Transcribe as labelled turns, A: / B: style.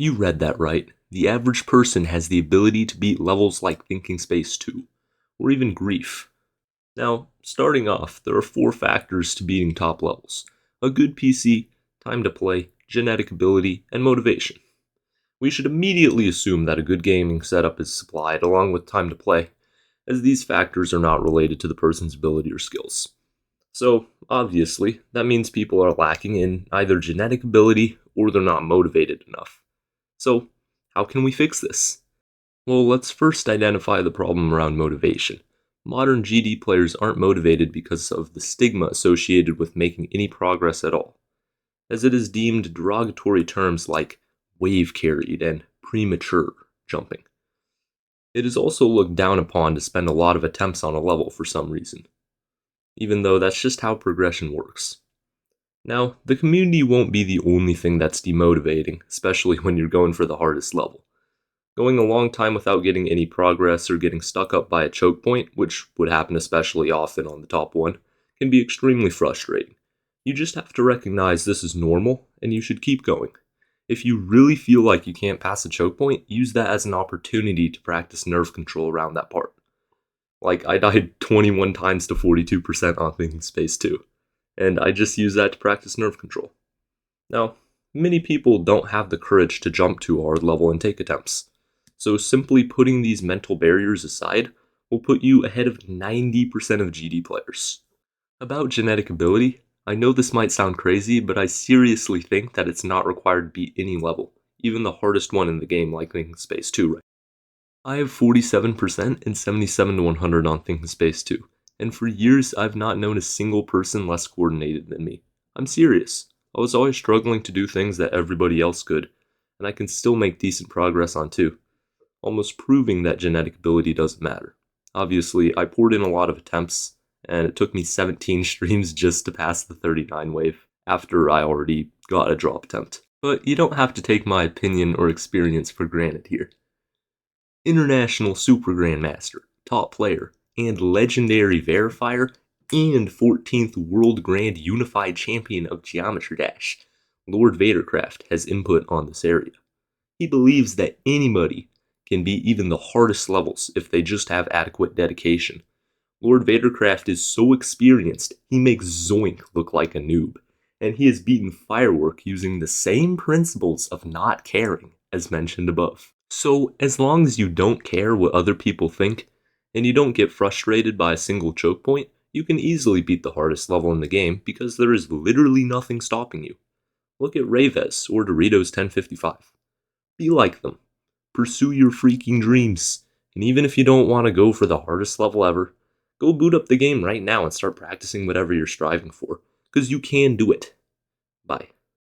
A: You read that right. The average person has the ability to beat levels like Thinking Space 2, or even Grief. Now, starting off, there are 4 factors to beating top levels: a good PC, time to play, genetic ability, and motivation. We should immediately assume that a good gaming setup is supplied along with time to play, as these factors are not related to the person's ability or skills. So, obviously, that means people are lacking in either genetic ability or they're not motivated enough. So, how can we fix this? Well, let's first identify the problem around motivation. Modern GD players aren't motivated because of the stigma associated with making any progress at all, as it is deemed derogatory terms like wave carried and premature jumping. It is also looked down upon to spend a lot of attempts on a level for some reason, even though that's just how progression works. Now, the community won't be the only thing that's demotivating, especially when you're going for the hardest level. Going a long time without getting any progress or getting stuck up by a choke point, which would happen especially often on the top one, can be extremely frustrating. You just have to recognize this is normal, and you should keep going. If you really feel like you can't pass a choke point, use that as an opportunity to practice nerve control around that part. Like, I died 21 times to 42% on Thinking Space 2, and I just use that to practice nerve control. Now, many people don't have the courage to jump to a hard level and take attempts, so simply putting these mental barriers aside will put you ahead of 90% of GD players. About genetic ability, I know this might sound crazy, but I seriously think that it's not required to beat any level, even the hardest one in the game like Thinking Space 2, right? I have 47% and 77 to 100 on Thinking Space 2, and for years I've not known a single person less coordinated than me. I'm serious. I was always struggling to do things that everybody else could, and I can still make decent progress on 2, almost proving that genetic ability doesn't matter. Obviously, I poured in a lot of attempts, and it took me 17 streams just to pass the 39 wave, after I already got a drop attempt. But you don't have to take my opinion or experience for granted here. International Super Grandmaster, top player, and legendary verifier, and 14th World Grand Unified Champion of Geometry Dash, Lord Vadercraft has input on this area. He believes that anybody can beat even the hardest levels if they just have adequate dedication. Lord Vadercraft is so experienced, he makes Zoink look like a noob, and he has beaten Firework using the same principles of not caring as mentioned above. So, as long as you don't care what other people think, and you don't get frustrated by a single choke point, you can easily beat the hardest level in the game because there is literally nothing stopping you. Look at Rayvez or Doritos 1055. Be like them. Pursue your freaking dreams. And even if you don't want to go for the hardest level ever, go boot up the game right now and start practicing whatever you're striving for, because you can do it. Bye.